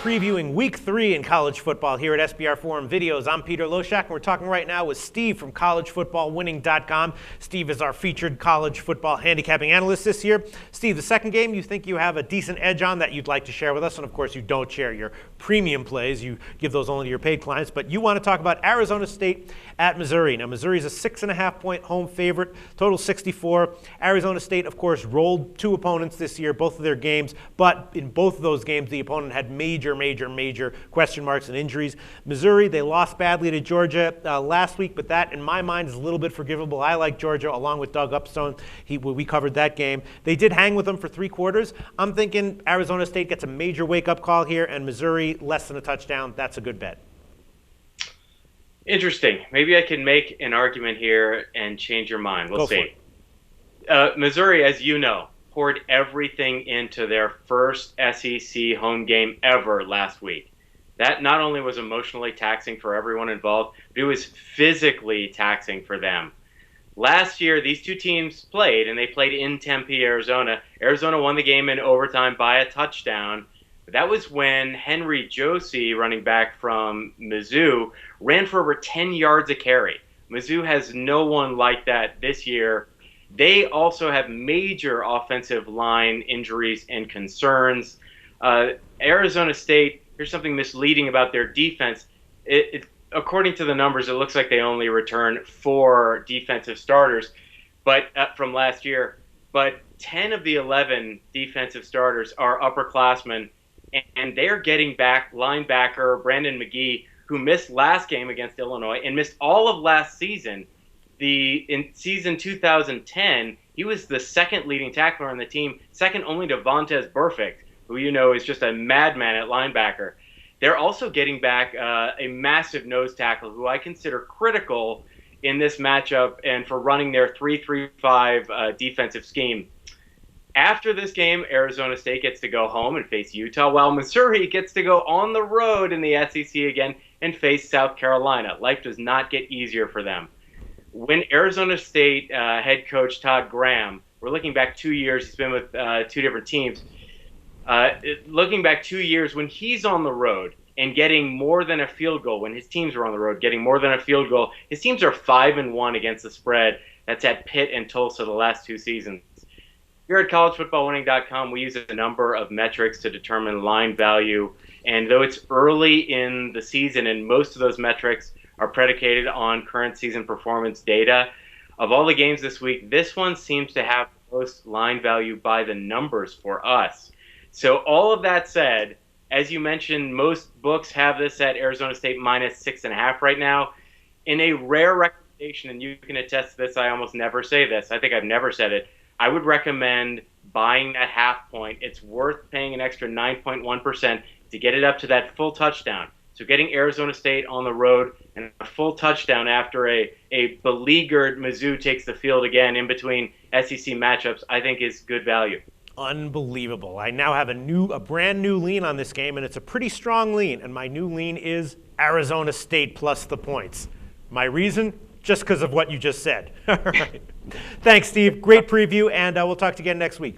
previewing Week 3 in college football here at SBR Forum Videos. I'm Peter Loshak, and we're talking right now with Steve from collegefootballwinning.com. Steve is our featured college football handicapping analyst this year. Steve, the second game you think you have a decent edge on that you'd like to share with us, and of course you don't share your premium plays. You give those only to your paid clients, but you want to talk about Arizona State at Missouri. Now, Missouri's a 6.5-point home favorite, total 64. Arizona State, of course, rolled two opponents this year, both of their games, but in both of those games, the opponent had major question marks and injuries. Missouri, they lost badly to Georgia last week, but that, in my mind, is a little bit forgivable. I like Georgia, along with Doug Upstone. We covered that game. They did hang with them for 3 quarters. I'm thinking Arizona State gets a major wake-up call here, and Missouri, less than a touchdown. That's a good bet. Interesting. Maybe I can make an argument here and change your mind. We'll see. Missouri, as you know, poured everything into their first SEC home game ever last week. That not only was emotionally taxing for everyone involved, but it was physically taxing for them. Last year, these two teams played, and they played in Tempe, Arizona. Arizona won the game in overtime by a touchdown. That was when Henry Josie, running back from Mizzou, ran for over 10 yards a carry. Mizzou has no one like that this year. They also have major offensive line injuries and concerns. Arizona State, here's something misleading about their defense. According to the numbers, it looks like they only return 4 defensive starters from last year. But 10 of the 11 defensive starters are upperclassmen, and they're getting back linebacker Brandon McGee, who missed last game against Illinois and missed all of last season. In season 2010, he was the second leading tackler on the team, second only to Vontaze Burfict, who you know is just a madman at linebacker. They're also getting back a massive nose tackle, who I consider critical in this matchup and for running their 3-3-5 defensive scheme. After this game, Arizona State gets to go home and face Utah, while Missouri gets to go on the road in the SEC again and face South Carolina. Life does not get easier for them. When Arizona State head coach Todd Graham, we're looking back 2 years, he's been with 2 different teams. Looking back 2 years, when he's on the road and getting more than a field goal, when his teams are on the road getting more than a field goal, his teams are 5-1 against the spread. That's at Pitt and Tulsa the last 2 seasons. Here at collegefootballwinning.com, we use a number of metrics to determine line value. And though it's early in the season and most of those metrics are predicated on current season performance data, of all the games this week, this one seems to have the most line value by the numbers for us. So all of that said, as you mentioned, most books have this at Arizona State minus 6.5 right now. In a rare recommendation, and you can attest to this, I almost never say this. I think I've never said it. I would recommend buying that half point. It's worth paying an extra 9.1% to get it up to that full touchdown. So getting Arizona State on the road and a full touchdown after a beleaguered Mizzou takes the field again in between SEC matchups, I think is good value. Unbelievable. I now have a brand new lean on this game, and it's a pretty strong lean, and my new lean is Arizona State plus the points. My reason? Just because of what you just said. All right. Thanks, Steve. Great preview, and we'll talk to you again next week.